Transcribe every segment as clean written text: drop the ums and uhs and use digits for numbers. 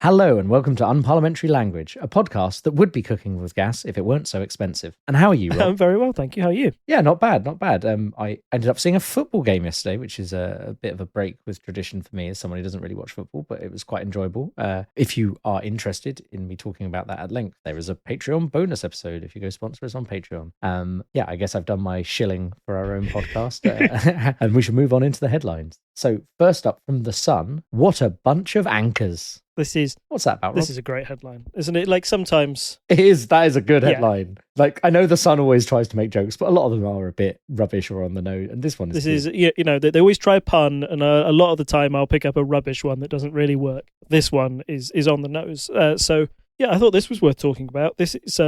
Hello and welcome to Unparliamentary Language, a podcast that would be cooking with gas if it weren't so expensive. And how are you, Rob? I'm very well, thank you. How are you? Yeah, not bad, not bad. I ended up seeing a football game yesterday, which is a bit of a break with tradition for me as someone who doesn't really watch football, but it was quite enjoyable. If you are interested in me talking about that at length, there is a Patreon bonus episode if you go sponsor us on Patreon. Yeah, I guess I've done my shilling for our own podcast, and we should move on into the headlines. So first up from The Sun, what a bunch of anchors. What's that about, Rob? This is a great headline, isn't it? Like sometimes... That is a good headline. Yeah. Like, I know The Sun always tries to make jokes, but a lot of them are a bit rubbish or on the nose, and this one is they always try a pun, and a lot of the time I'll pick up a rubbish one that doesn't really work. This one is on the nose. So, yeah, I thought this was worth talking about. This is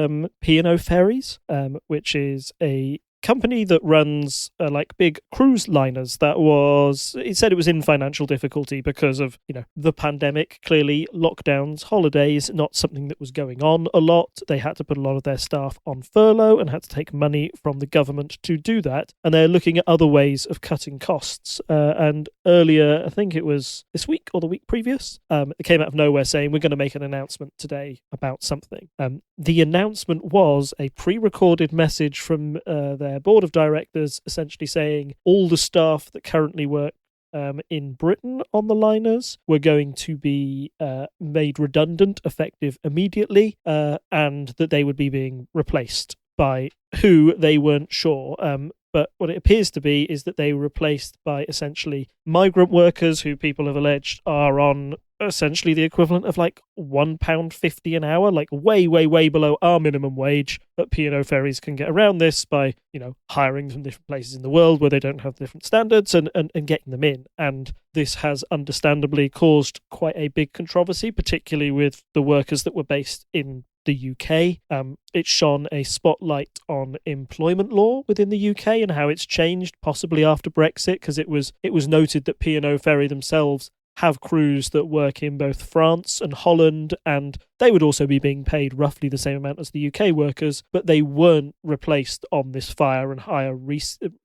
P&O Ferries, which is a company that runs like big cruise liners. It said it was in financial difficulty because of the pandemic. Clearly lockdowns, holidays, not something that was going on a lot. They had to put a lot of their staff on furlough and had to take money from the government to do that, and they're looking at other ways of cutting costs. And earlier, I think it was this week or the week previous, it came out of nowhere saying we're going to make an announcement today about something. The announcement was a pre-recorded message from their board of directors essentially saying all the staff that currently work in Britain on the liners were going to be made redundant effective immediately, and that they would be being replaced by who they weren't sure. But what it appears to be is that they were replaced by essentially migrant workers who people have alleged are on essentially the equivalent of like £1.50 an hour, like way, way, way below our minimum wage. But P&O Ferries can get around this by, hiring from different places in the world where they don't have different standards and getting them in. And this has understandably caused quite a big controversy, particularly with the workers that were based in the UK. It shone a spotlight on employment law within the UK and how it's changed, possibly after Brexit, because it was noted that P&O Ferry themselves have crews that work in both France and Holland, and they would also be being paid roughly the same amount as the UK workers, but they weren't replaced on this fire and hire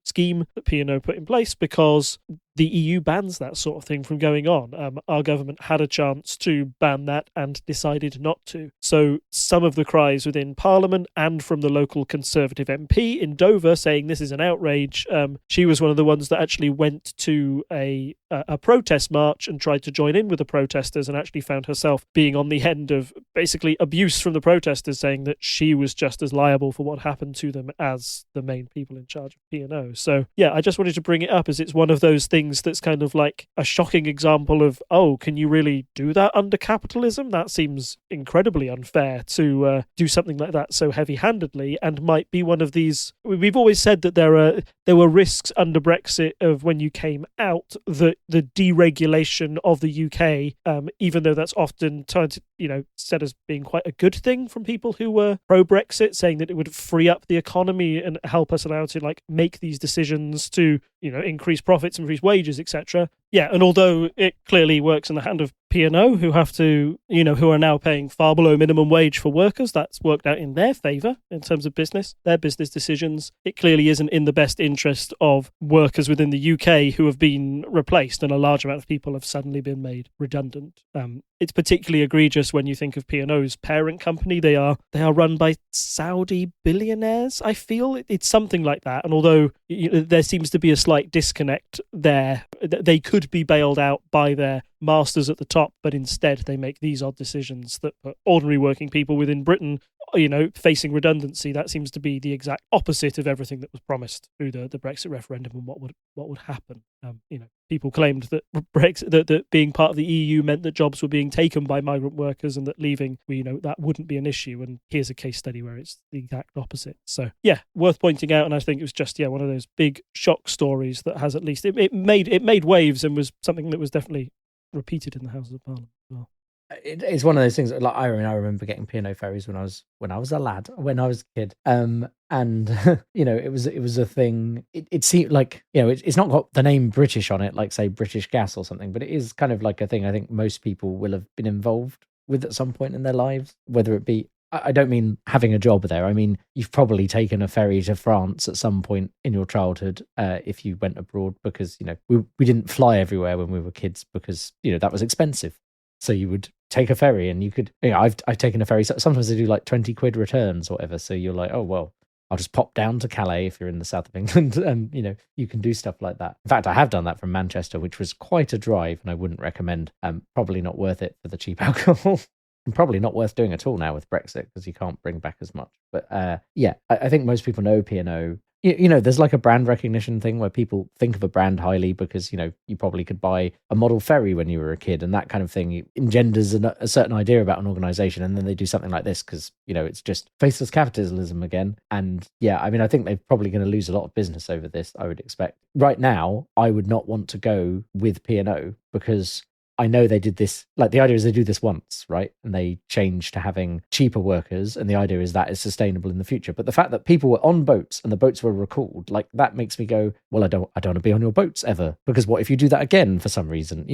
scheme that P&O put in place because the EU bans that sort of thing from going on. Our government had a chance to ban that and decided not to. So some of the cries within Parliament and from the local Conservative MP in Dover saying this is an outrage, she was one of the ones that actually went to a protest march and tried to join in with the protesters and actually found herself being on the end of basically abuse from the protesters, saying that she was just as liable for what happened to them as the main people in charge of P&O. So yeah, I just wanted to bring it up as it's one of those things that's kind of like a shocking example of, can you really do that under capitalism? That seems incredibly unfair to do something like that so heavy-handedly, and might be one of these. We've always said that there were risks under Brexit of when you came out, that the deregulation of the UK, even though that's often said as being quite a good thing from people who were pro-Brexit, saying that it would free up the economy and help us allow to make these decisions to increase profits, increase wages, etc. Yeah, and although it clearly works in the hand of P&O, who have to, who are now paying far below minimum wage for workers, that's worked out in their favour in terms of their business decisions. It clearly isn't in the best interest of workers within the UK who have been replaced, and a large amount of people have suddenly been made redundant. It's particularly egregious when you think of P&O's parent company. They are run by Saudi billionaires, I feel. It's something like that. And although there seems to be a slight disconnect there, they could be bailed out by their masters at the top, but instead they make these odd decisions that put ordinary working people within Britain facing redundancy. That seems to be the exact opposite of everything that was promised through the Brexit referendum and what would happen. People claimed that Brexit, that being part of the EU meant that jobs were being taken by migrant workers and that leaving, that wouldn't be an issue. And here's a case study where it's the exact opposite. So yeah, worth pointing out. And I think it was just one of those big shock stories that has at least it made waves and was something that was definitely repeated in the Houses of Parliament as well. It's one of those things. Like I remember getting P&O Ferries when I was a lad, when I was a kid, and it was a thing. It seemed like it's not got the name British on it, like say British Gas or something, but it is kind of like a thing I think most people will have been involved with at some point in their lives, whether it be. I don't mean having a job there. I mean, you've probably taken a ferry to France at some point in your childhood if you went abroad, because we didn't fly everywhere when we were kids because that was expensive. So you would take a ferry, and you could, I've taken a ferry. Sometimes they do like 20 quid returns or whatever. So you're like, oh, well, I'll just pop down to Calais if you're in the south of England, and you can do stuff like that. In fact, I have done that from Manchester, which was quite a drive, and I wouldn't recommend. Probably not worth it for the cheap alcohol. And probably not worth doing at all now with Brexit, because you can't bring back as much. But I think most people know P&O. There's like a brand recognition thing where people think of a brand highly because, you probably could buy a model ferry when you were a kid, and that kind of thing engenders a certain idea about an organization. And then they do something like this because, it's just faceless capitalism again. And I think they're probably going to lose a lot of business over this, I would expect. Right now, I would not want to go with P&O because I know they did this, like the idea is they do this once, right? And they change to having cheaper workers. And the idea is that is sustainable in the future. But the fact that people were on boats and the boats were recalled, like that makes me go, well, I don't want to be on your boats ever. Because what if you do that again for some reason?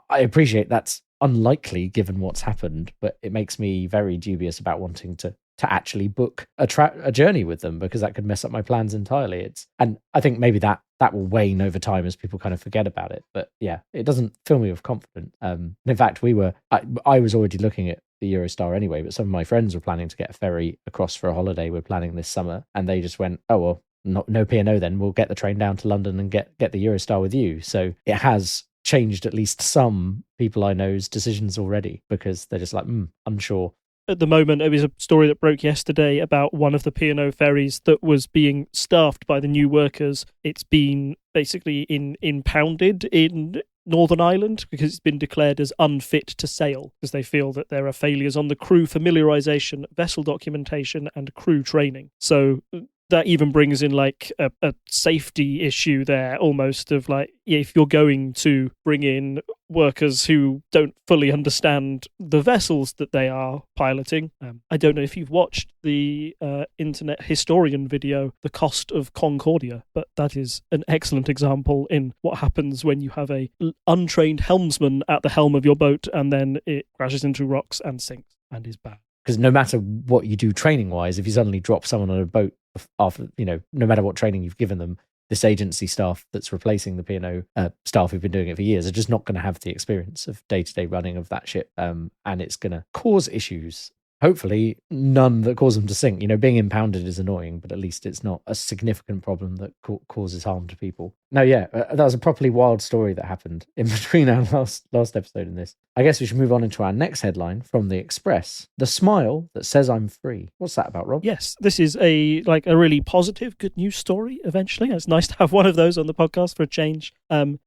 I appreciate that's unlikely given what's happened, but it makes me very dubious about wanting to actually book a journey with them, because that could mess up my plans entirely. And I think maybe that will wane over time as people kind of forget about it. But it doesn't fill me with confidence. And in fact, I was already looking at the Eurostar anyway, but some of my friends were planning to get a ferry across for a holiday. We're planning this summer, and they just went, oh, well, no P&O then. We'll get the train down to London and get the Eurostar with you. So it has changed at least some people I know's decisions already, because they're just like, unsure. At the moment, it was a story that broke yesterday about one of the P&O ferries that was being staffed by the new workers. It's been basically impounded in Northern Ireland because it's been declared as unfit to sail, because they feel that there are failures on the crew familiarisation, vessel documentation and crew training. So that even brings in like a safety issue there, almost, of like, if you're going to bring in workers who don't fully understand the vessels that they are piloting. I don't know if you've watched the internet historian video, The Cost of Concordia, but that is an excellent example in what happens when you have a untrained helmsman at the helm of your boat and then it crashes into rocks and sinks and is bad. Because no matter what you do training wise, if you suddenly drop someone on a boat after, no matter what training you've given them, this agency staff that's replacing the P&O staff who've been doing it for years are just not going to have the experience of day-to-day running of that ship. And it's going to cause issues. Hopefully none that cause them to sink. Being impounded is annoying, but at least it's not a significant problem that causes harm to people. No, that was a properly wild story that happened in between our last episode and this. I guess we should move on into our next headline from the Express. The smile that says I'm free. What's that about, Rob? Yes, this is a really positive, good news story, eventually. It's nice to have one of those on the podcast for a change.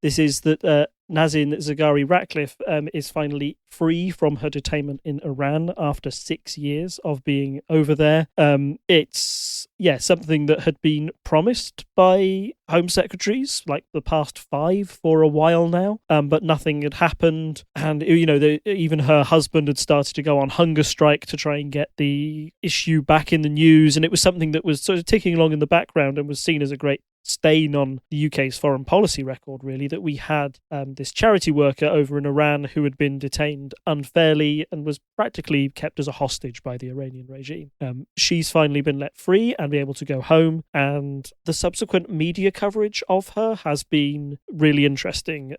This is that Nazin Zaghari Ratcliffe is finally free from her detainment in Iran after 6 years of being over there. It's something that had been promised by Home Secretaries, like the past 5 for a while now, but nothing had happened. And, even her husband had started to go on hunger strike to try and get the issue back in the news. And it was something that was sort of ticking along in the background and was seen as a great stain on the UK's foreign policy record, really, that we had this charity worker over in Iran who had been detained unfairly and was practically kept as a hostage by the Iranian regime. She's finally been let free and be able to go home, and the subsequent media coverage of her has been really interesting.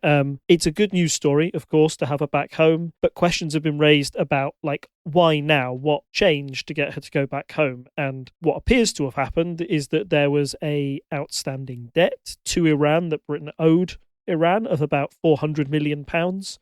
It's a good news story, of course, to have her back home, but questions have been raised about, like, why now? What changed to get her to go back home? And what appears to have happened is that there was a outstanding debt to Iran that Britain owed Iran of about £400 million.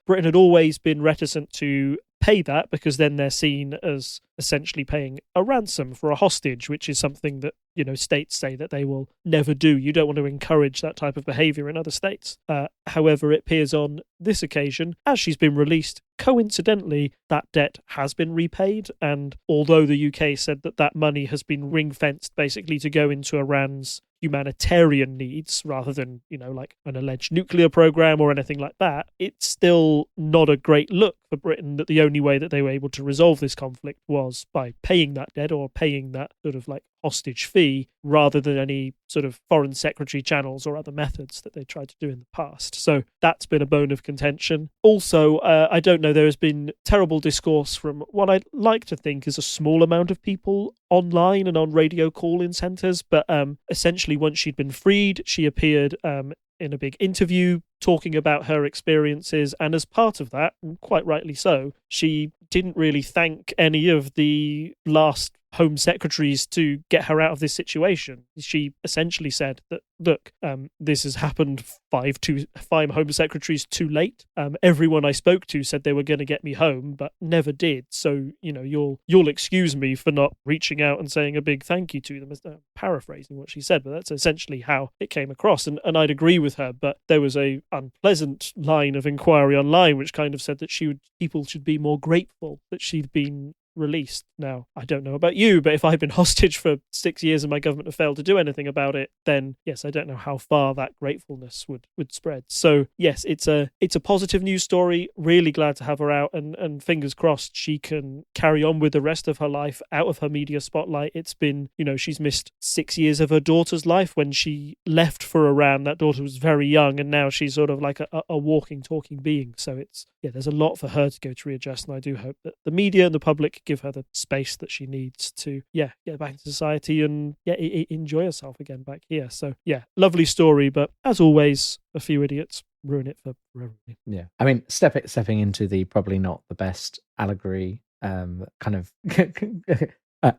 Britain had always been reticent to pay that because then they're seen as essentially paying a ransom for a hostage, which is something that, states say that they will never do. You don't want to encourage that type of behaviour in other states. However, it appears on this occasion, as she's been released, coincidentally, that debt has been repaid. And although the UK said that money has been ring-fenced basically to go into Iran's humanitarian needs rather than, like an alleged nuclear program or anything like that, it's still not a great look for Britain that the only way that they were able to resolve this conflict was by paying that debt or paying that sort of like hostage fee rather than any sort of foreign secretary channels or other methods that they tried to do in the past. So that's been a bone of contention. Also, I don't know, there has been terrible discourse from what I'd like to think is a small amount of people online and on radio call-in centres, but essentially once she'd been freed, she appeared in a big interview talking about her experiences, and as part of that, quite rightly so, she didn't really thank any of the last Home Secretaries to get her out of this situation. She essentially said that, look, this has happened five Home Secretaries too late. Everyone I spoke to said they were going to get me home, but never did. So, you'll excuse me for not reaching out and saying a big thank you to them. Paraphrasing what she said, but that's essentially how it came across. And I'd agree with her, but there was a unpleasant line of inquiry online which kind of said that people should be more grateful that she'd been released. Now, I don't know about you, but if I've been hostage for 6 years and my government have failed to do anything about it, then yes, I don't know how far that gratefulness would spread. So yes, it's a positive news story. Really glad to have her out, and fingers crossed she can carry on with the rest of her life out of her media spotlight. It's been, she's missed 6 years of her daughter's life. When she left for Iran, that daughter was very young, and now she's sort of like a walking, talking being. So there's a lot for her to go to readjust, and I do hope that the media and the public give her the space that she needs to get back into society and enjoy herself again back here. So lovely story, but as always, a few idiots ruin it for everybody. Yeah, I mean, stepping into the probably not the best allegory, kind of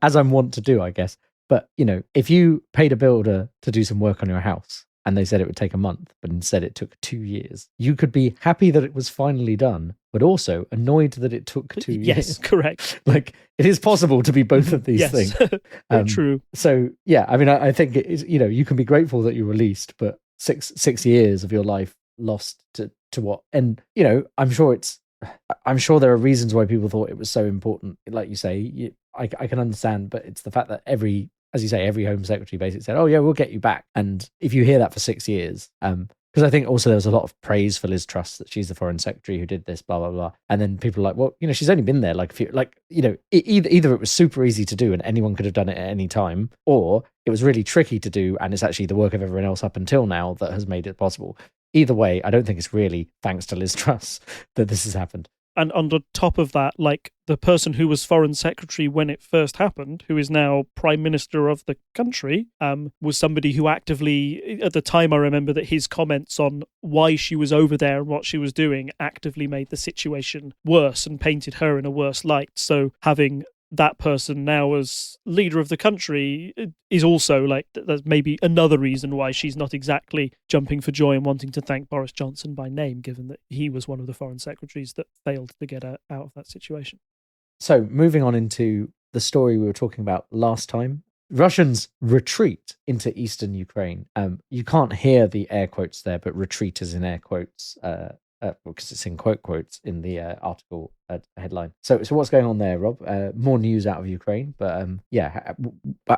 as I'm wont to do, I guess. But if you paid a builder to do some work on your house, and they said it would take a month, but instead it took 2 years, you could be happy that it was finally done, but also annoyed that it took 2 years. Yes, correct. Like, it is possible to be both of these things. True. So, I mean, I think it is, you can be grateful that you're released, but six years of your life lost to what? And, I'm sure there are reasons why people thought it was so important. Like you say, I can understand, but it's the fact that as you say, every Home Secretary basically said, oh yeah, we'll get you back. And if you hear that for 6 years, because I think also there was a lot of praise for Liz Truss, that she's the Foreign Secretary who did this, blah, blah, blah. And then people are like, well, she's only been there like a few, either it was super easy to do and anyone could have done it at any time, or it was really tricky to do and it's actually the work of everyone else up until now that has made it possible. Either way, I don't think it's really thanks to Liz Truss that this has happened. And on the top of that, like, the person who was Foreign Secretary when it first happened, who is now Prime Minister of the country, was somebody who actively, at the time I remember that his comments on why she was over there and what she was doing actively made the situation worse and painted her in a worse light. So having that person now as leader of the country is also that's maybe another reason why she's not exactly jumping for joy and wanting to thank Boris Johnson by name, given that he was one of the foreign secretaries that failed to get her out of that situation. So moving on into the story we were talking about last time, Russians retreat into eastern Ukraine. You can't hear the air quotes there, but retreat is in air quotes, because it's in quotes in the article headline. So what's going on there, Rob? More news out of Ukraine, but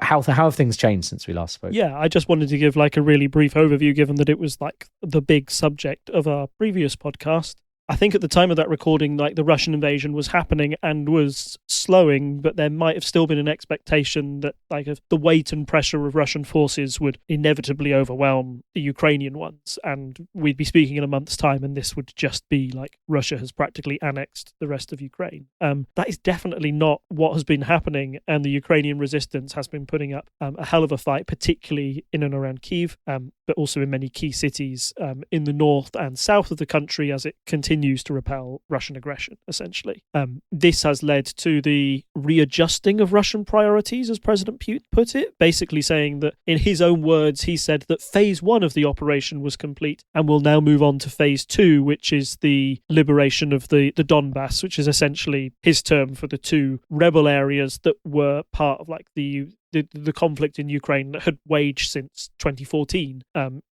how have things changed since we last spoke? Yeah, I just wanted to give a really brief overview, given that it was the big subject of our previous podcast. I think at the time of that recording, the Russian invasion was happening and was slowing, but there might have still been an expectation that the weight and pressure of Russian forces would inevitably overwhelm the Ukrainian ones, and we'd be speaking in a month's time, and this would just be Russia has practically annexed the rest of Ukraine. That is definitely not what has been happening, and the Ukrainian resistance has been putting up a hell of a fight, particularly in and around Kyiv, but also in many key cities in the north and south of the country as it continues to repel Russian aggression, essentially. This has led to the readjusting of Russian priorities, as President Putin put it, basically saying that, in his own words, he said that phase 1 of the operation was complete and will now move on to phase 2, which is the liberation of the Donbass, which is essentially his term for the two rebel areas that were part of the conflict in Ukraine that had waged since 2014.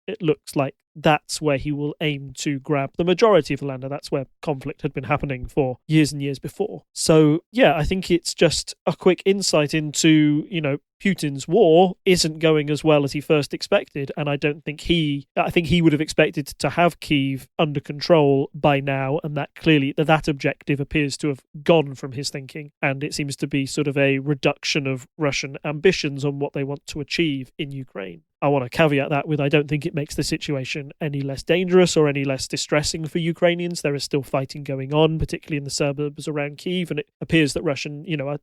It looks like that's where he will aim to grab the majority of the land, and that's where conflict had been happening for years and years before. So, I think it's just a quick insight into, Putin's war isn't going as well as he first expected, and I think he would have expected to have Kyiv under control by now, and that clearly that objective appears to have gone from his thinking, and it seems to be sort of a reduction of Russian ambitions on what they want to achieve in Ukraine. I want to caveat that with I don't think it makes the situation any less dangerous or any less distressing for Ukrainians. There is still fighting going on, particularly in the suburbs around Kyiv, and it appears that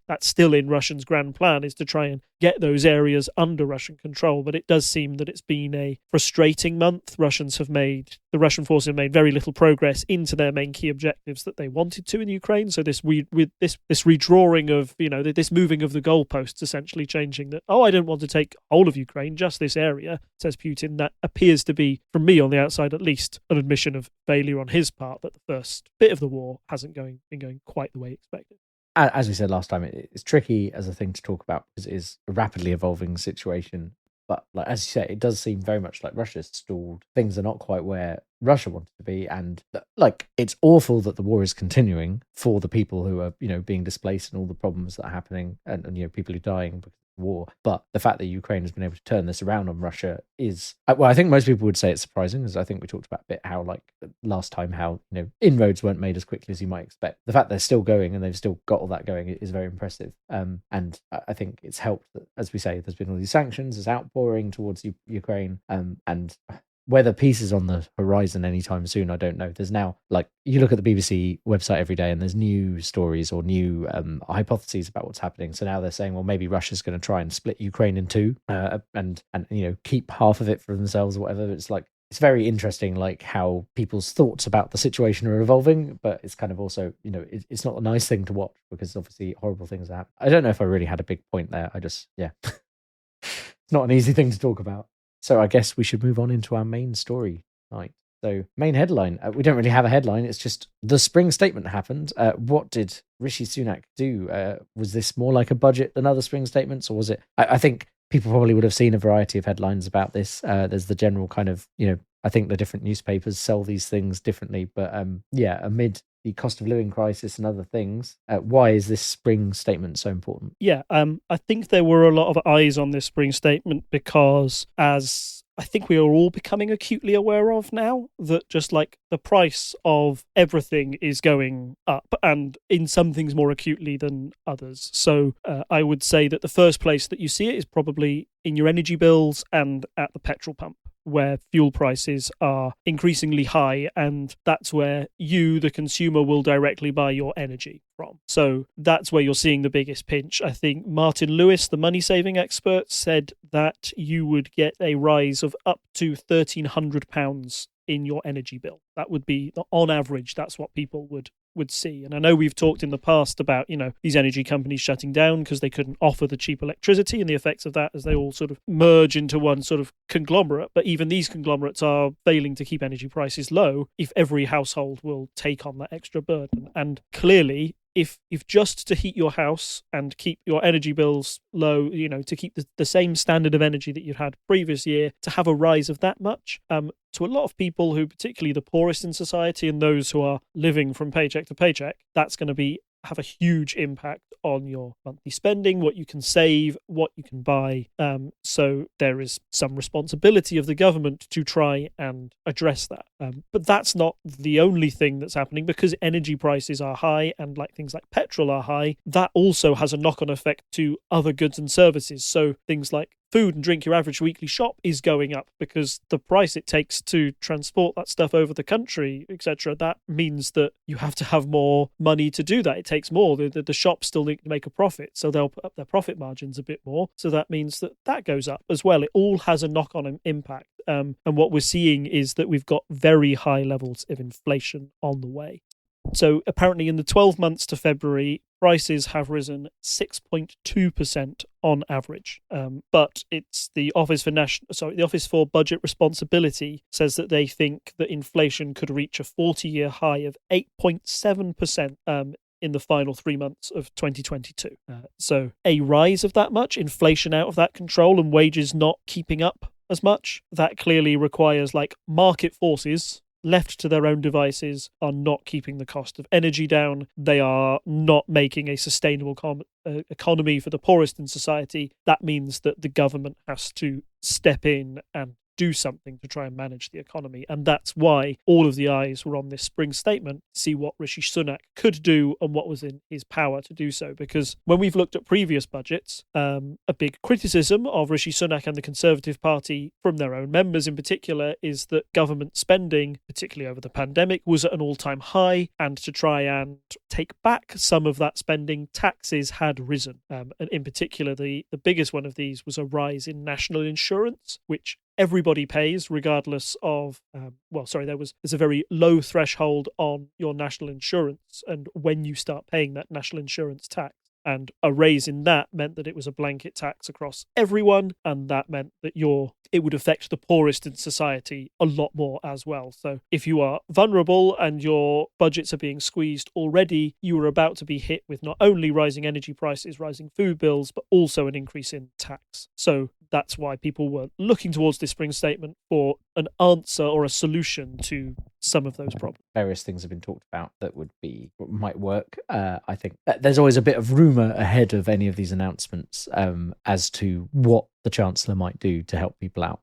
that's still in Russians' grand plan, is to try and get those areas under Russian control. But it does seem that it's been a frustrating month. The Russian forces have made very little progress into their main key objectives that they wanted to in Ukraine. So this redrawing of, this moving of the goalposts, essentially changing that, I don't want to take whole of Ukraine, just this area, says Putin. That appears to be, from me on the outside at least, an admission of failure on his part, that the first bit of the war hasn't been going quite the way expected. As we said last time, it's tricky as a thing to talk about because it is a rapidly evolving situation. But as you say, it does seem very much like Russia's stalled. Things are not quite where Russia wanted to be, and it's awful that the war is continuing for the people who are being displaced and all the problems that are happening, and people who are dying because of the war. But the fact that Ukraine has been able to turn this around on Russia is, I think most people would say it's surprising, as I think we talked about a bit how last time how inroads weren't made as quickly as you might expect. The fact they're still going and they've still got all that going is very impressive. And I think it's helped that, as we say, there's been all these sanctions, there's outpouring towards Ukraine, and whether peace is on the horizon anytime soon, I don't know. There's now, you look at the BBC website every day and there's new stories or new hypotheses about what's happening. So now they're saying, well, maybe Russia's going to try and split Ukraine in two and keep half of it for themselves or whatever. It's very interesting, how people's thoughts about the situation are evolving, but it's kind of also, it's not a nice thing to watch because obviously horrible things happen. I don't know if I really had a big point there. It's not an easy thing to talk about. So I guess we should move on into our main story tonight. So main headline, we don't really have a headline. It's just the spring statement happened. What did Rishi Sunak do? Was this more like a budget than other spring statements, or was it? I think people probably would have seen a variety of headlines about this. There's the general kind of, I think the different newspapers sell these things differently. But amid the cost of living crisis and other things, why is this spring statement so important? Yeah, I think there were a lot of eyes on this spring statement because, as I think we are all becoming acutely aware of now, that just the price of everything is going up, and in some things more acutely than others. So I would say that the first place that you see it is probably in your energy bills and at the petrol pump, where fuel prices are increasingly high, and that's where you, the consumer, will directly buy your energy from. So that's where you're seeing the biggest pinch. I think Martin Lewis, the money-saving expert, said that you would get a rise of up to £1,300 in your energy bill. That would be, on average, that's what people would see. And I know we've talked in the past about, these energy companies shutting down because they couldn't offer the cheap electricity and the effects of that as they all sort of merge into one sort of conglomerate. But even these conglomerates are failing to keep energy prices low if every household will take on that extra burden. And clearly, if just to heat your house and keep your energy bills low, to keep the same standard of energy that you'd had previous year, to have a rise of that much, to a lot of people who, particularly the poorest in society and those who are living from paycheck to paycheck, that's going to have a huge impact on your monthly spending, what you can save, what you can buy. So there is some responsibility of the government to try and address that. But that's not the only thing that's happening, because energy prices are high and things like petrol are high. That also has a knock-on effect to other goods and services. So things like food and drink, your average weekly shop is going up because the price it takes to transport that stuff over the country, etc. That means that you have to have more money to do that. It takes more. The shops still need to make a profit, so they'll put up their profit margins a bit more. So that means that goes up as well. It all has a knock-on impact. And what we're seeing is that we've got very high levels of inflation on the way. So apparently in the 12 months to February, prices have risen 6.2% on average. But it's the Office for Budget Responsibility says that they think that inflation could reach a 40-year high of 8.7% in the final 3 months of 2022. So a rise of that much, inflation out of that control, and wages not keeping up as much, that clearly requires market forces left to their own devices are not keeping the cost of energy down. They are not making a sustainable economy for the poorest in society. That means that the government has to step in and do something to try and manage the economy. And that's why all of the eyes were on this spring statement to see what Rishi Sunak could do and what was in his power to do so. Because when we've looked at previous budgets, a big criticism of Rishi Sunak and the Conservative Party from their own members in particular is that government spending, particularly over the pandemic, was at an all-time high, and to try and take back some of that spending, taxes had risen. And in particular, the biggest one of these was a rise in national insurance, which everybody pays regardless of there's a very low threshold on your national insurance and when you start paying that national insurance tax. And a raise in that meant that it was a blanket tax across everyone, and that meant that it would affect the poorest in society a lot more as well. So if you are vulnerable and your budgets are being squeezed already, you are about to be hit with not only rising energy prices, rising food bills, but also an increase in tax. So that's why people were looking towards this spring statement for an answer or a solution to some of those problems. Various things have been talked about that might work. I think there's always a bit of rumour ahead of any of these announcements as to what the Chancellor might do to help people out.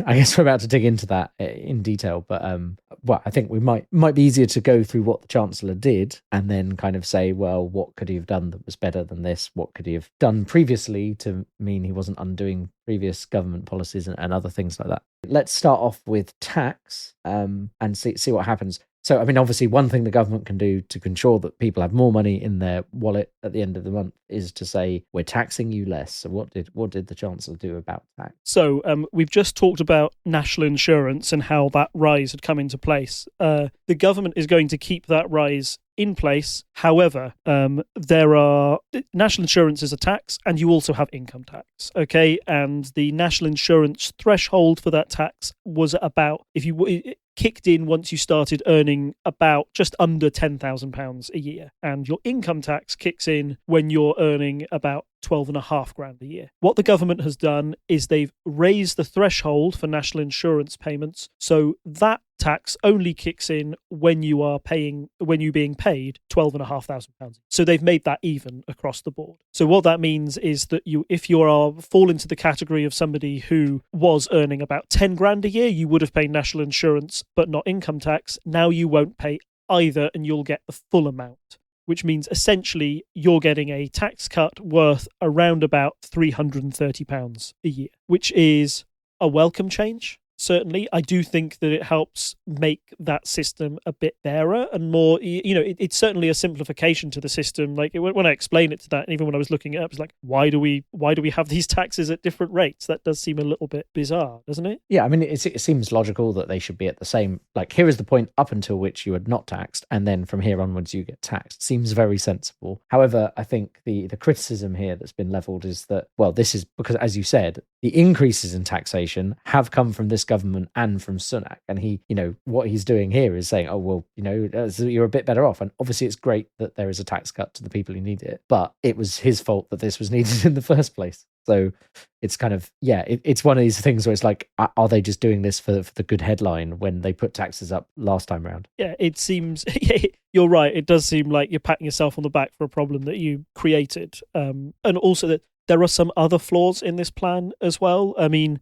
I guess we're about to dig into that in detail, but I think we might be easier to go through what the Chancellor did and then kind of say, well, what could he have done that was better than this? What could he have done previously to mean he wasn't undoing previous government policies and other things like that? Let's start off with tax and see what happens. So, I mean, obviously, one thing the government can do to ensure that people have more money in their wallet at the end of the month is to say, we're taxing you less. So what did the Chancellor do about tax? So we've just talked about national insurance and how that rise had come into place. The government is going to keep that rise in place. However, there are national insurance is a tax, and you also have income tax. Okay, and the national insurance threshold for that tax was about it kicked in once you started earning about just under £10,000 a year, and your income tax kicks in when you're earning about 12.5 grand a year. What the government has done is they've raised the threshold for national insurance payments, so that tax only kicks in when you're being paid £12,500. So they've made that even across the board. So what that means is that if you fall into the category of somebody who was earning about 10 grand a year, you would have paid national insurance but not income tax. Now you won't pay either, and you'll get the full amount, which means essentially you're getting a tax cut worth around about £330 a year, which is a welcome change. Certainly, I do think that it helps make that system a bit fairer and more, it's certainly a simplification to the system. Like when I explain it to that, and even when I was looking it up, it's like, why do we have these taxes at different rates? That does seem a little bit bizarre, doesn't it? Yeah, I mean, it seems logical that they should be at the same, like, here is the point up until which you are not taxed, and then from here onwards you get taxed. Seems very sensible. However, I think the criticism here that's been levelled is that, well, this is because, as you said, the increases in taxation have come from this government and from Sunak, and he, what he's doing here is saying, oh, well, you're a bit better off, and obviously it's great that there is a tax cut to the people who need it, but it was his fault that this was needed in the first place. So it's kind of, it's one of these things where it's like, are they just doing this for the good headline when they put taxes up last time around? Yeah, it seems, you're right, it does seem like you're patting yourself on the back for a problem that you created, and also that there are some other flaws in this plan as well. I mean,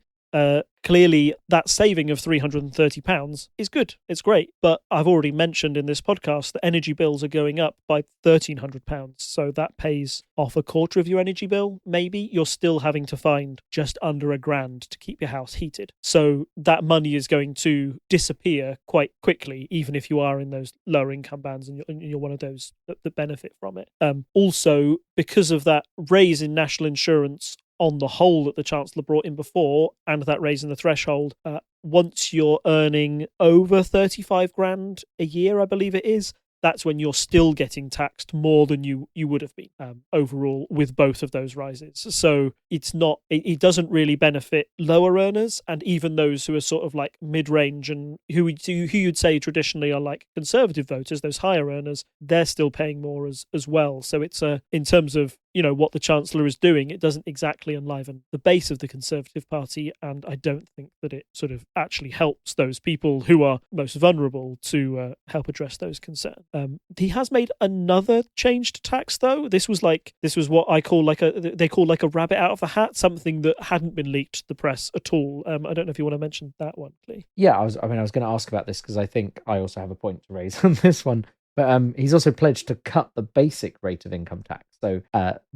clearly that saving of £330 is good. It's great. But I've already mentioned in this podcast that energy bills are going up by £1,300. So that pays off a quarter of your energy bill, maybe. You're still having to find just under £1,000 to keep your house heated. So that money is going to disappear quite quickly, even if you are in those lower income bands and you're one of those that benefit from it. Also, because of that raise in national insurance on the whole that the Chancellor brought in before, and that raising the threshold, once you're earning over 35 grand a year, I believe it is, that's when you're still getting taxed more than you would have been overall with both of those rises. So it doesn't really benefit lower earners, and even those who are sort of like mid-range and who you'd say traditionally are like conservative voters, those higher earners, they're still paying more as well. So it's in terms of what the Chancellor is doing, it doesn't exactly enliven the base of the Conservative Party, and I don't think that it sort of actually helps those people who are most vulnerable to help address those concerns. He has made another change to tax, though. This was what I call like a rabbit out of the hat, something that hadn't been leaked to the press at all. I don't know if you want to mention that one, Clee. Yeah, I was going to ask about this because I think I also have a point to raise on this one. But he's also pledged to cut the basic rate of income tax, so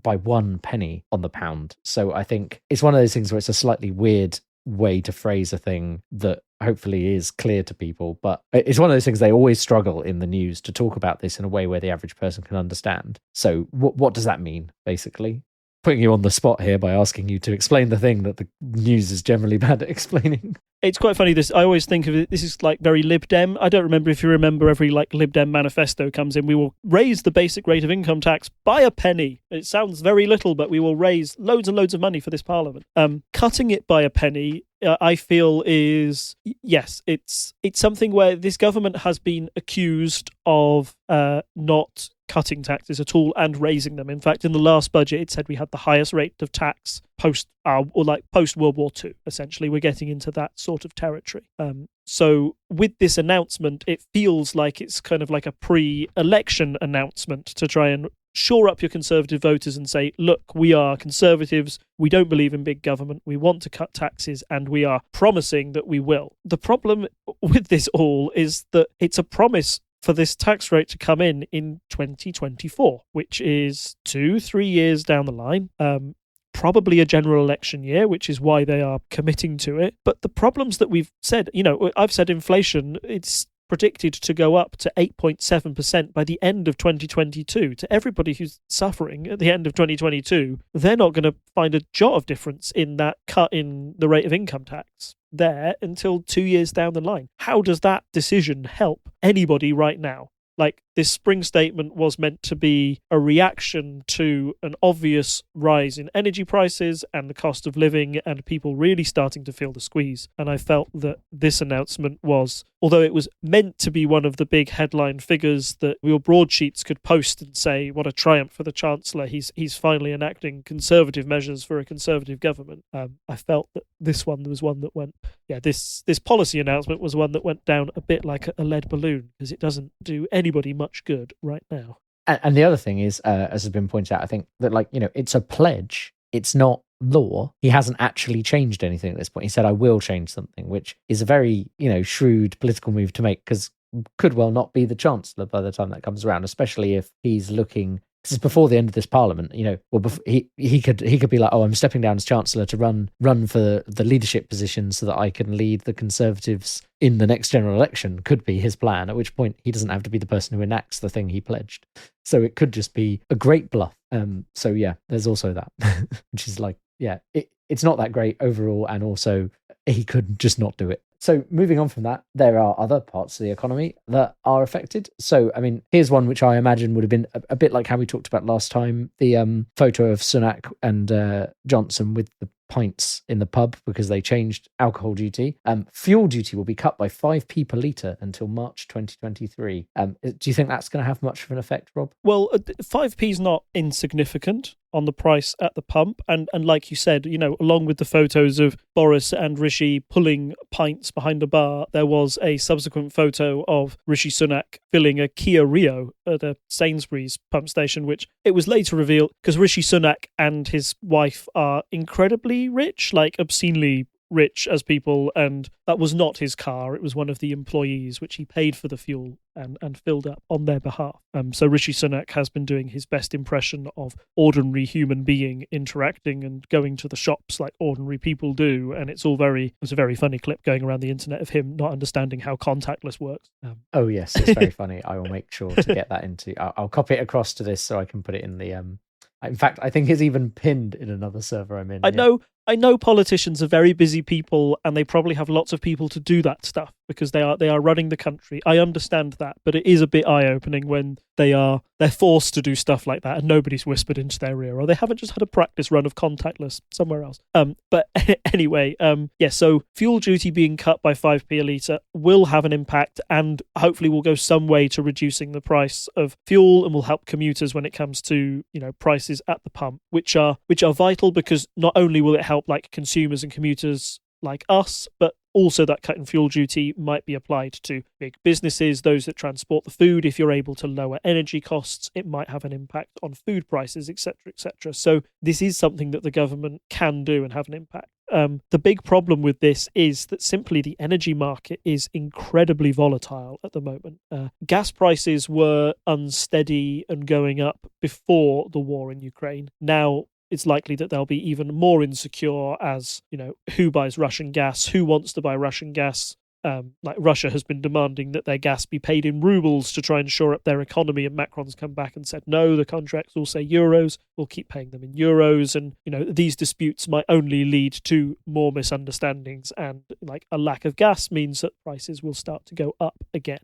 by 1 penny on the pound. So I think it's one of those things where it's a slightly weird way to phrase a thing that hopefully is clear to people. But it's one of those things they always struggle in the news to talk about this in a way where the average person can understand. So what does that mean, basically? Putting you on the spot here by asking you to explain the thing that the news is generally bad at explaining. It's quite funny. I always think of it. This is like very Lib Dem. I don't remember if you remember every like Lib Dem manifesto comes in. We will raise the basic rate of income tax by a penny. It sounds very little, but we will raise loads and loads of money for this parliament. Cutting it by a penny, I feel is yes. It's something where this government has been accused of not cutting taxes at all and raising them. In fact, in the last budget, it said we had the highest rate of tax post World War II. Essentially, we're getting into that sort of territory. So with this announcement, it feels like it's kind of like a pre-election announcement to try and shore up your Conservative voters and say, look, we are Conservatives, we don't believe in big government, we want to cut taxes, and we are promising that we will. The problem with this all is that it's a promise for this tax rate to come in 2024, which is 2-3 years down the line. Probably a general election year, which is why they are committing to it. But the problems that we've said, I've said inflation, it's predicted to go up to 8.7% by the end of 2022. To everybody who's suffering at the end of 2022, they're not going to find a jot of difference in that cut in the rate of income tax there until 2 years down the line. How does that decision help anybody right now? Like, this spring statement was meant to be a reaction to an obvious rise in energy prices and the cost of living and people really starting to feel the squeeze. And I felt that this announcement was, although it was meant to be one of the big headline figures that your broadsheets could post and say, what a triumph for the Chancellor, he's finally enacting Conservative measures for a Conservative government. I felt that this one was one that went, this policy announcement was one that went down a bit like a lead balloon, because it doesn't do anybody much good right now. And the other thing is, as has been pointed out, I think that it's a pledge. It's not law. He hasn't actually changed anything at this point. He said, I will change something, which is a very, shrewd political move to make, because could well not be the Chancellor by the time that comes around, especially if he's looking, because it's before the end of this parliament, he could be like, oh, I'm stepping down as Chancellor to run for the leadership position so that I can lead the Conservatives in the next general election, could be his plan, at which point he doesn't have to be the person who enacts the thing he pledged. So it could just be a great bluff. So yeah, there's also that, which is like, it's not that great overall, and also he could just not do it. So moving on from that, there are other parts of the economy that are affected. So, I mean, here's one which I imagine would have been a bit like how we talked about last time, the photo of Sunak and Johnson with the pints in the pub because they changed alcohol duty. Fuel duty will be cut by 5p per litre until March 2023. Do you think that's going to have much of an effect, Rob? Well, 5p is not insignificant on the price at the pump, and like you said, along with the photos of Boris and Rishi pulling pints behind a bar, there was a subsequent photo of Rishi Sunak filling a Kia Rio at a Sainsbury's pump station, which it was later revealed, because Rishi Sunak and his wife are incredibly rich, like obscenely rich as people, and that was not his car. It was one of the employees, which he paid for the fuel and filled up on their behalf. So Rishi Sunak has been doing his best impression of ordinary human being interacting and going to the shops like ordinary people do, and it's a very funny clip going around the internet of him not understanding how contactless works. Oh yes, it's very funny. I will make sure to get that into. I'll copy it across to this so I can put it in the. In fact, I think it's even pinned in another server I'm in. I know. I know politicians are very busy people, and they probably have lots of people to do that stuff because they are running the country. I understand that, but it is a bit eye-opening when they're forced to do stuff like that and nobody's whispered into their ear, or they haven't just had a practice run of contactless somewhere else. But anyway, so fuel duty being cut by 5p a litre will have an impact, and hopefully will go some way to reducing the price of fuel, and will help commuters when it comes to, prices at the pump, which are vital, because not only will it help like consumers and commuters like us, but also that cut in fuel duty might be applied to big businesses, those that transport the food. If you're able to lower energy costs, it might have an impact on food prices, etc., etc. So this is something that the government can do and have an impact. The big problem with this is that simply the energy market is incredibly volatile at the moment. Gas prices were unsteady and going up before the war in Ukraine. Now it's likely that they'll be even more insecure as, who buys Russian gas, who wants to buy Russian gas. Like Russia has been demanding that their gas be paid in rubles to try and shore up their economy, and Macron's come back and said, no, the contracts will say euros, we'll keep paying them in euros. And, these disputes might only lead to more misunderstandings, and like a lack of gas means that prices will start to go up again.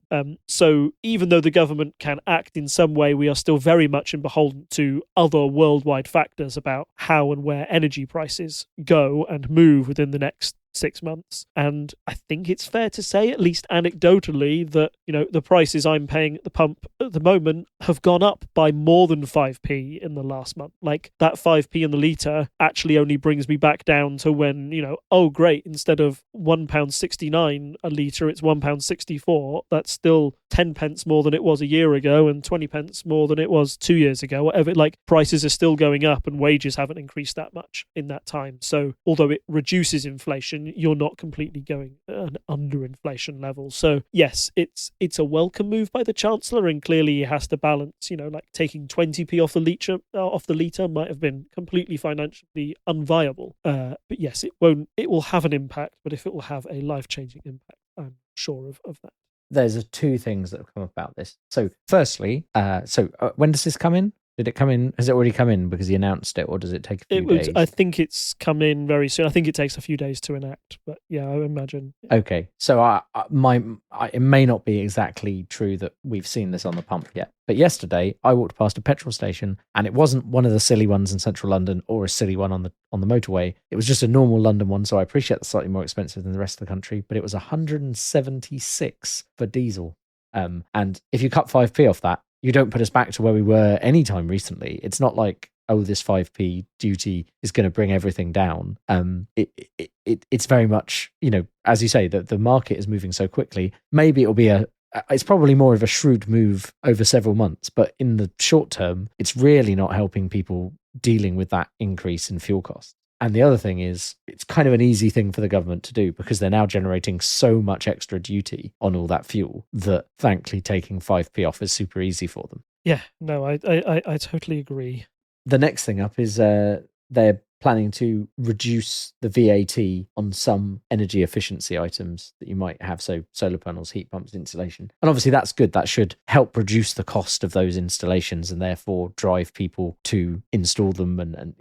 So even though the government can act in some way, we are still very much beholden to other worldwide factors about how and where energy prices go and move within the next 6 months. And I think it's fair to say, at least anecdotally, that the prices I'm paying at the pump at the moment have gone up by more than 5p in the last month. Like that 5p in the litre actually only brings me back down to when, oh great, instead of £1.69 a litre, it's £1.64. That's still 10 pence more than it was a year ago, and 20 pence more than it was 2 years ago. Whatever, like prices are still going up, and wages haven't increased that much in that time. So although it reduces inflation, you're not completely going an under inflation level. So yes, it's a welcome move by the Chancellor, and clearly he has to balance, like taking 20p off the litre might have been completely financially unviable. But yes, it will have an impact, but if it will have a life-changing impact, I'm sure of that. There's two things that have come about this. So firstly, when does this come in? Did it come in? Has it already come in because he announced it, or does it take a few days? I think it's come in very soon. I think it takes a few days to enact, but yeah, I imagine. Okay, so it may not be exactly true that we've seen this on the pump yet. But yesterday, I walked past a petrol station, and it wasn't one of the silly ones in central London or a silly one on the motorway. It was just a normal London one, so I appreciate it's slightly more expensive than the rest of the country. But it was 176 for diesel, and if you cut 5p off that, you don't put us back to where we were anytime recently. It's not like, oh, this 5p duty is going to bring everything down. It's very much, as you say, that the market is moving so quickly. Maybe it'll be it's probably more of a shrewd move over several months, but in the short term, it's really not helping people dealing with that increase in fuel costs. And the other thing is, it's kind of an easy thing for the government to do because they're now generating so much extra duty on all that fuel that, thankfully, taking 5p off is super easy for them. Yeah, no, I totally agree. The next thing up is they're planning to reduce the VAT on some energy efficiency items that you might have, so solar panels, heat pumps, insulation. And obviously that's good. That should help reduce the cost of those installations and therefore drive people to install them. And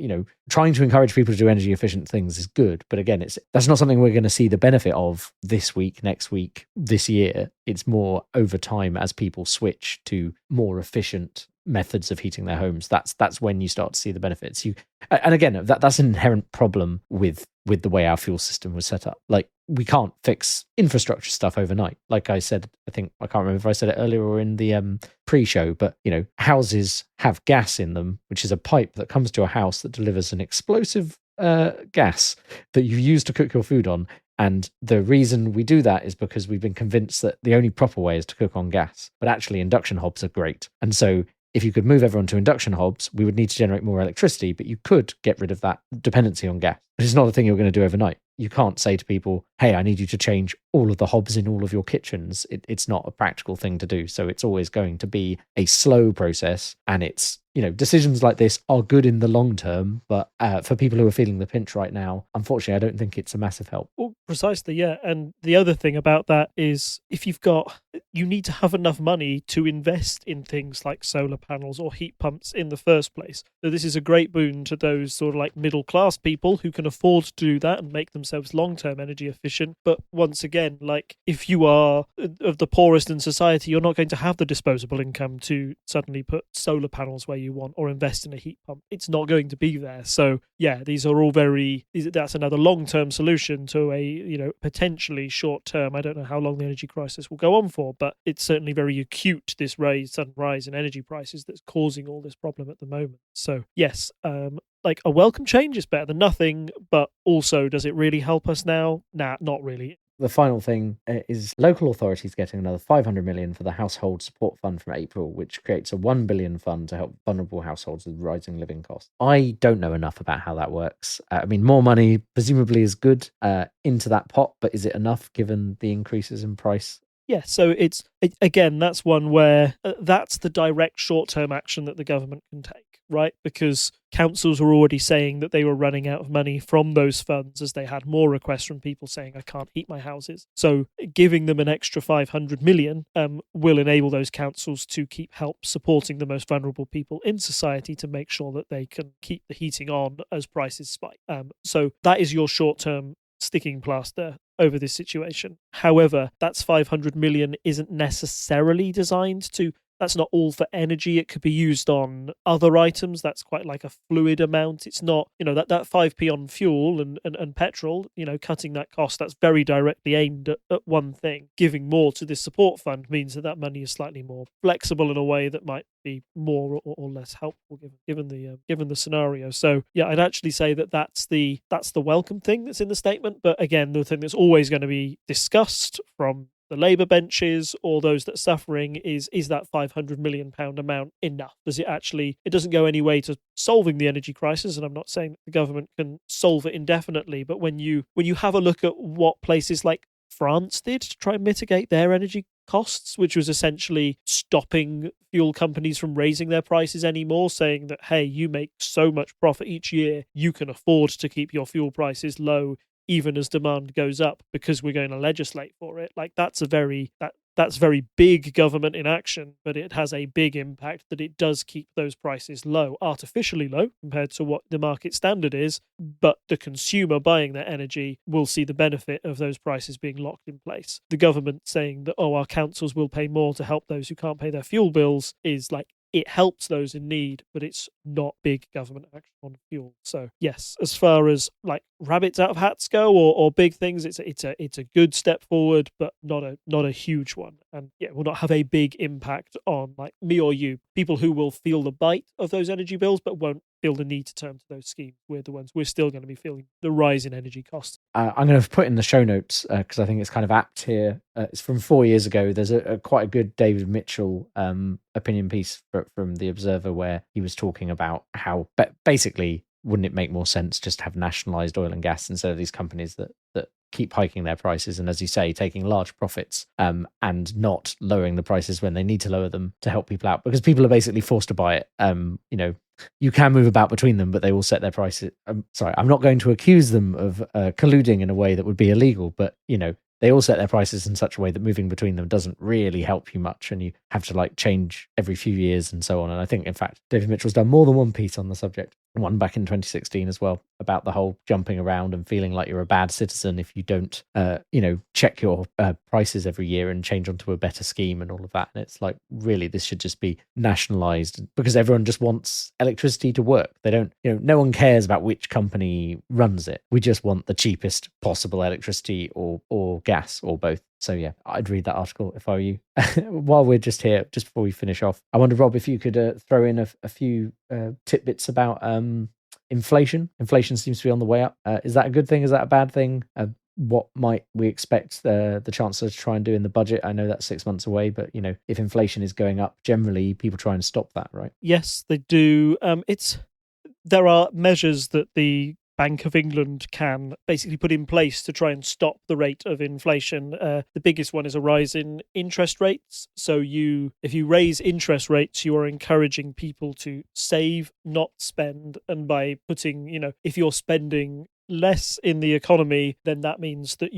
trying to encourage people to do energy efficient things is good. But again, that's not something we're going to see the benefit of this week, next week, this year. It's more over time as people switch to more efficient methods of heating their homes. That's when you start to see the benefits. And again, that's an inherent problem with the way our fuel system was set up. Like, we can't fix infrastructure stuff overnight. Like I said, I can't remember if I said it earlier or in the pre-show, but houses have gas in them, which is a pipe that comes to a house that delivers an explosive gas that you use to cook your food on. And the reason we do that is because we've been convinced that the only proper way is to cook on gas. But actually, induction hobs are great. And so if you could move everyone to induction hobs, we would need to generate more electricity, but you could get rid of that dependency on gas. But it's not a thing you're going to do overnight. You can't say to people, hey, I need you to change all of the hobs in all of your kitchens. It's not a practical thing to do. So it's always going to be a slow process, and it's decisions like this are good in the long term, but for people who are feeling the pinch right now, unfortunately, I don't think it's a massive help. Well, precisely, yeah. And the other thing about that is if you need to have enough money to invest in things like solar panels or heat pumps in the first place. So this is a great boon to those sort of like middle class people who can afford to do that and make themselves long-term energy efficient. But once again, like if you are of the poorest in society, you're not going to have the disposable income to suddenly put solar panels where you want or invest in a heat pump. It's not going to be there. So yeah, these are all that's another long-term solution to a potentially short-term. I don't know how long the energy crisis will go on for, but it's certainly very acute, this sudden rise in energy prices that's causing all this problem at the moment. So yes, like a welcome change is better than nothing, but also does it really help us now? Nah, not really. The final thing is local authorities getting another 500 million for the Household Support Fund from April, which creates a 1 billion fund to help vulnerable households with rising living costs. I don't know enough about how that works. I mean, more money presumably is good into that pot, but is it enough given the increases in price? Yeah, so again, that's one where that's the direct short-term action that the government can take, right? Because councils were already saying that they were running out of money from those funds as they had more requests from people saying, I can't heat my houses. So giving them an extra 500 million will enable those councils to keep help supporting the most vulnerable people in society to make sure that they can keep the heating on as prices spike. So that is your short-term sticking plaster over this situation. However, that's 500 million isn't necessarily designed to, that's not all for energy. It could be used on other items. That's quite like a fluid amount. It's not, that 5p on fuel and petrol, cutting that cost, that's very directly aimed at one thing. Giving more to this support fund means that money is slightly more flexible in a way that might be more or less helpful given the scenario. So yeah, I'd actually say that's the welcome thing that's in the statement. But again, the thing that's always going to be discussed from the Labour benches or those that are suffering is that £500 million amount enough? Does it actually, it doesn't go any way to solving the energy crisis, and I'm not saying that the government can solve it indefinitely, but when you have a look at what places like France did to try and mitigate their energy costs, which was essentially stopping fuel companies from raising their prices anymore, saying that, hey, you make so much profit each year, you can afford to keep your fuel prices low even as demand goes up because we're going to legislate for it. Like that's very big government in action, but it has a big impact that it does keep those prices low, artificially low compared to what the market standard is, but the consumer buying that energy will see the benefit of those prices being locked in place. The government saying that, our councils will pay more to help those who can't pay their fuel bills is like, it helps those in need, but it's not big government action on fuel. So yes, as far as like rabbits out of hats go or big things, it's a good step forward, but not a huge one. And yeah, will not have a big impact on like me or you, people who will feel the bite of those energy bills, but won't feel the need to turn to those schemes. We're still going to be feeling the rise in energy costs. I'm going to put in the show notes because I think it's kind of apt here. It's from 4 years ago. There's a quite a good David Mitchell opinion piece from The Observer where he was talking about how basically wouldn't it make more sense just to have nationalized oil and gas instead of these companies that keep hiking their prices and, as you say, taking large profits and not lowering the prices when they need to lower them to help people out, because people are basically forced to buy it. You can move about between them, but they will set their prices. Sorry, I'm not going to accuse them of colluding in a way that would be illegal, but they all set their prices in such a way that moving between them doesn't really help you much, and you have to like change every few years and so on. And I think, in fact, David Mitchell's done more than one piece on the subject, one back in 2016 as well, about the whole jumping around and feeling like you're a bad citizen if you don't, check your prices every year and change onto a better scheme and all of that. And it's like, really, this should just be nationalized because everyone just wants electricity to work. They don't, no one cares about which company runs it. We just want the cheapest possible electricity or gas or both. So yeah, I'd read that article if I were you. While we're just here, just before we finish off, I wonder, Rob, if you could throw in a few tidbits about inflation. Inflation seems to be on the way up. Is that a good thing? Is that a bad thing? What might we expect the Chancellor to try and do in the budget? I know that's 6 months away, but if inflation is going up, generally people try and stop that, right? Yes, they do. There are measures that the Bank of England can basically put in place to try and stop the rate of inflation. The biggest one is a rise in interest rates. So if you raise interest rates, you are encouraging people to save, not spend. And by putting, if you're spending less in the economy, then that means that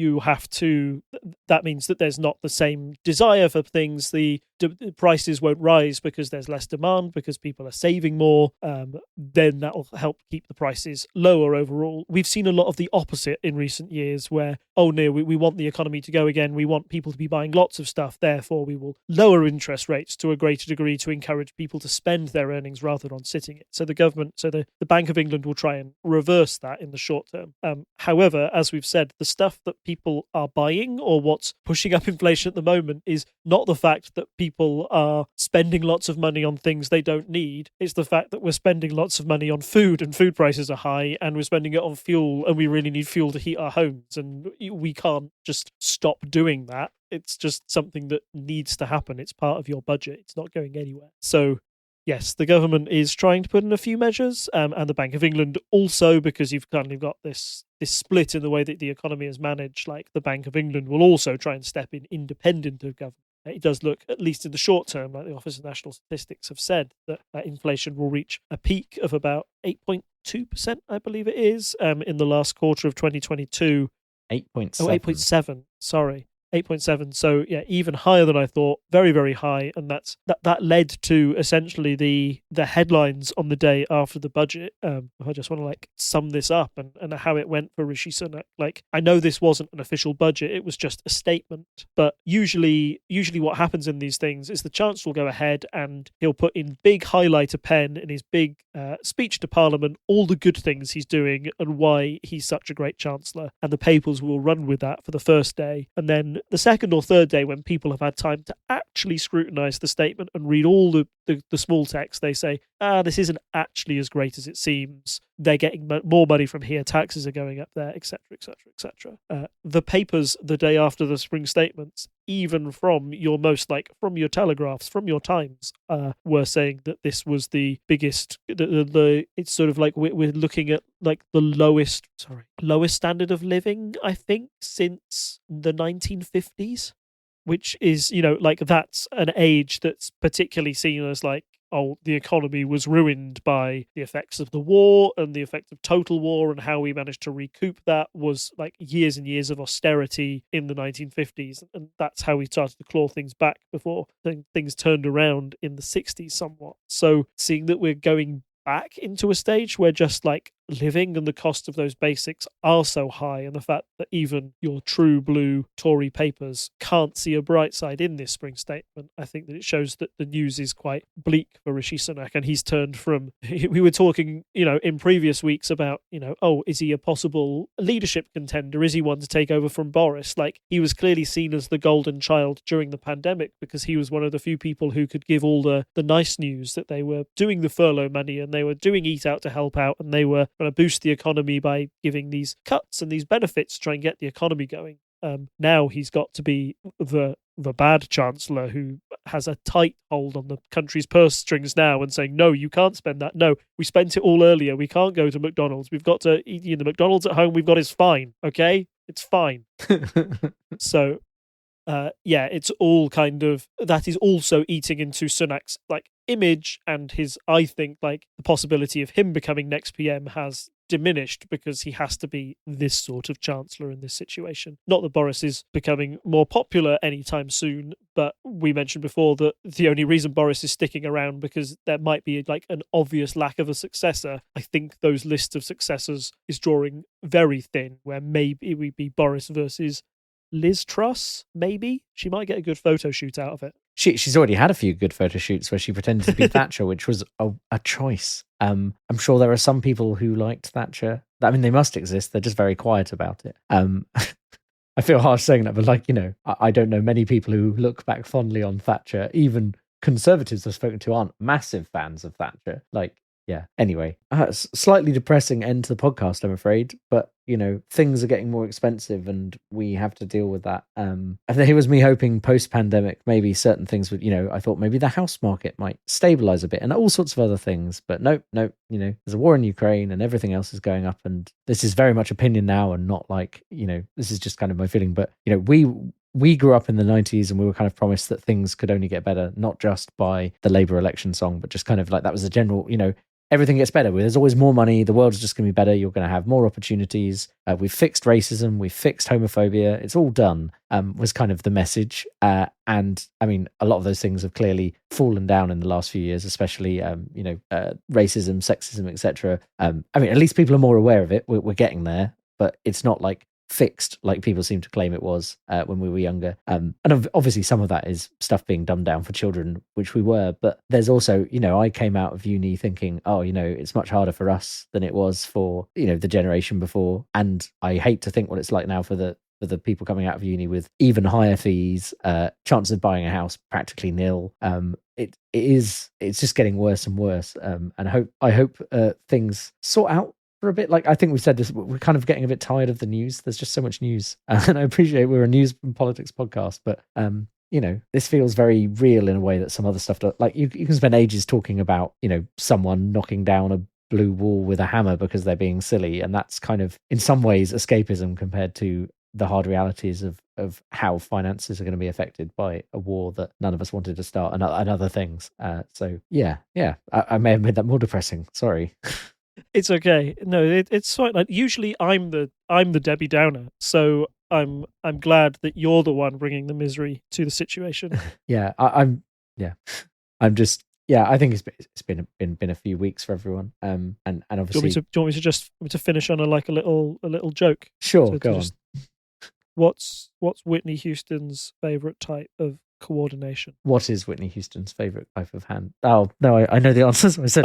there's not the same desire for things. The prices won't rise because there's less demand, because people are saving more. Then that'll help keep the prices lower overall. We've seen a lot of the opposite in recent years where, we want the economy to go again. We want people to be buying lots of stuff. Therefore, we will lower interest rates to a greater degree to encourage people to spend their earnings rather than sitting it. So the Bank of England will try and reverse that in the short term. However, as we've said, the stuff that people are buying, or what's pushing up inflation at the moment, is not the fact that people are spending lots of money on things they don't need. It's the fact that we're spending lots of money on food, and food prices are high, and we're spending it on fuel, and we really need fuel to heat our homes, and we can't just stop doing that. It's just something that needs to happen. It's part of your budget. It's not going anywhere. So yes, the government is trying to put in a few measures, and the Bank of England also, because you've kind of got this split in the way that the economy is managed. Like, the Bank of England will also try and step in independent of government. It does look, at least in the short term, like the Office of National Statistics have said, that inflation will reach a peak of about 8.2%, I believe it is, in the last quarter of 2022. 8.7. Oh, 8.7, sorry. 8.7, so yeah, even higher than I thought. Very, very high, and that led to essentially the headlines on the day after the budget. I just want to sum this up and how it went for Rishi Sunak. I know this wasn't an official budget; it was just a statement. But usually what happens in these things is the Chancellor will go ahead and he'll put in big highlighter pen in his big speech to Parliament all the good things he's doing and why he's such a great Chancellor, and the papers will run with that for the first day, and then the second or third day, when people have had time to actually scrutinise the statement and read all the small text, they say, this isn't actually as great as it seems. They're getting more money from here, taxes are going up there, etc., etc., etc. The papers the day after the spring statements, even from your from your Telegraphs, from your Times, were saying that this was the biggest. It's sort of like we're looking at the lowest standard of living, I think, since the 1950s, which is that's an age that's particularly seen as the economy was ruined by the effects of the war and the effect of total war, and how we managed to recoup that was years and years of austerity in the 1950s, and that's how we started to claw things back before things turned around in the 60s somewhat. So seeing that we're going back into a stage where just living and the cost of those basics are so high, and the fact that even your true blue Tory papers can't see a bright side in this spring statement, I think that it shows that the news is quite bleak for Rishi Sunak, and he's turned from, we were talking, in previous weeks about, is he a possible leadership contender? Is he one to take over from Boris? He was clearly seen as the golden child during the pandemic because he was one of the few people who could give all the nice news that they were doing the furlough money and they were doing Eat Out to help out, and they were going to boost the economy by giving these cuts and these benefits to try and get the economy going. Now he's got to be the bad Chancellor who has a tight hold on the country's purse strings now and saying, no, you can't spend that. No, we spent it all earlier. We can't go to McDonald's. We've got to eat in the McDonald's at home we've got is fine. Okay? It's fine. So it's all kind of, that is also eating into Sunak's image, and his, I think, the possibility of him becoming next PM has diminished because he has to be this sort of Chancellor in this situation. Not that Boris is becoming more popular anytime soon, but we mentioned before that the only reason Boris is sticking around because there might be an obvious lack of a successor. I think those lists of successors is drawing very thin, where maybe it would be Boris versus Liz Truss, maybe. She might get a good photo shoot out of it. She's already had a few good photo shoots where she pretended to be Thatcher, which was a choice. I'm sure there are some people who liked Thatcher. I mean, they must exist. They're just very quiet about it. I feel harsh saying that, but I don't know many people who look back fondly on Thatcher. Even conservatives I've spoken to aren't massive fans of Thatcher. yeah. Anyway, slightly depressing end to the podcast, I'm afraid. But things are getting more expensive, and we have to deal with that. And here was me hoping post-pandemic, maybe certain things would. I thought maybe the house market might stabilize a bit, and all sorts of other things. But nope. There's a war in Ukraine, and everything else is going up. And this is very much opinion now, and not like this is just kind of my feeling. But we grew up in the 90s, and we were kind of promised that things could only get better, not just by the Labour election song, but just kind of like that was a general, everything gets better. There's always more money. The world is just going to be better. You're going to have more opportunities. We've fixed racism. We've fixed homophobia. It's all done, was kind of the message. And I mean, a lot of those things have clearly fallen down in the last few years, especially, racism, sexism, etc. I mean, at least people are more aware of it. We're getting there, but it's not like fixed like people seem to claim it was when we were younger, and obviously some of that is stuff being dumbed down for children, which we were, but there's also I came out of uni thinking it's much harder for us than it was for the generation before, and I hate to think what it's like now for the people coming out of uni with even higher fees, chances of buying a house practically nil. It's just getting worse and worse, and I hope things sort out for a bit. Like I think we've said this, we're kind of getting a bit tired of the news. There's just so much news, and I appreciate we're a news and politics podcast, but this feels very real in a way that some other stuff does. Like you can spend ages talking about someone knocking down a blue wall with a hammer because they're being silly, and that's kind of in some ways escapism compared to the hard realities of how finances are going to be affected by a war that none of us wanted to start, and other things. So yeah, I may have made that more depressing. Sorry. It's okay. No, it's fine. Like, usually I'm the Debbie Downer, so I'm glad that you're the one bringing the misery to the situation. Yeah, I'm just. Yeah, I think it's been a few weeks for everyone. And obviously, do you want me to finish on a little joke? Sure, go on. What's Whitney Houston's favorite type of coordination? What is Whitney Houston's favorite type of hand? Oh no, I know the answers. I said,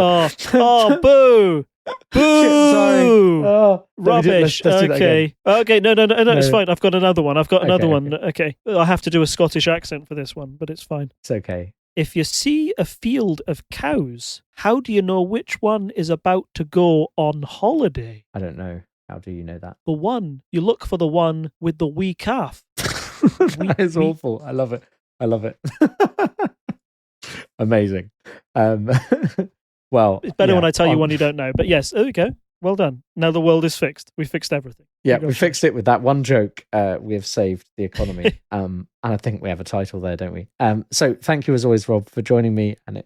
boo, boo, sorry. Oh, rubbish. Okay, no, it's fine. I've got another one. Okay, I have to do a Scottish accent for this one, but it's fine. It's okay. If you see a field of cows, how do you know which one is about to go on holiday? I don't know. How do you know that? You look for the one with the wee calf. That is awful. I love it. Amazing. Well, it's better when I tell you one you don't know. But yes, there we go. Well done. Now the world is fixed. We fixed everything. Yeah, we fixed it with that one joke. We have saved the economy. And I think we have a title there, don't we? So thank you as always, Rob, for joining me and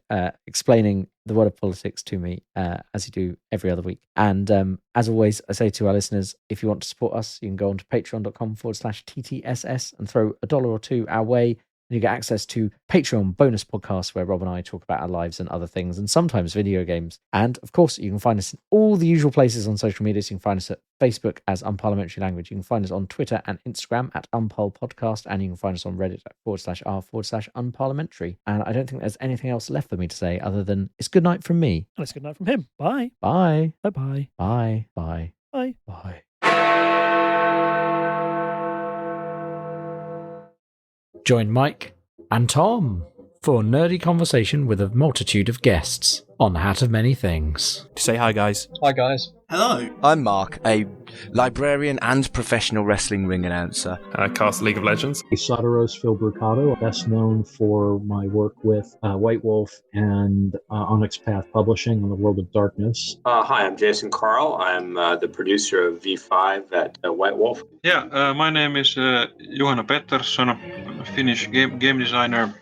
explaining the world of politics to me, as you do every other week. And as always, I say to our listeners, if you want to support us, you can go on to patreon.com/TTSS and throw $1 or $2 our way. And you get access to Patreon bonus podcasts where Rob and I talk about our lives and other things, and sometimes video games. And of course, you can find us in all the usual places on social media. So you can find us at Facebook as Unparliamentary Language. You can find us on Twitter and Instagram at Unpol and you can find us on Reddit at /r/unparliamentary. And I don't think there's anything else left for me to say other than it's good night from me. And it's good night from him. Bye. Bye. Bye-bye. Bye. Bye. Bye. Bye. Join Mike and Tom for a nerdy conversation with a multitude of guests on the Hat of Many Things. Say hi, guys. Hi, guys. Hello. I'm Mark, a librarian and professional wrestling ring announcer. I cast League of Legends. Soteros Phil Brucato, best known for my work with White Wolf and Onyx Path Publishing on the World of Darkness. Hi, I'm Jason Carl. I'm the producer of V5 at White Wolf. Yeah, my name is Johanna Pettersson, a Finnish game designer.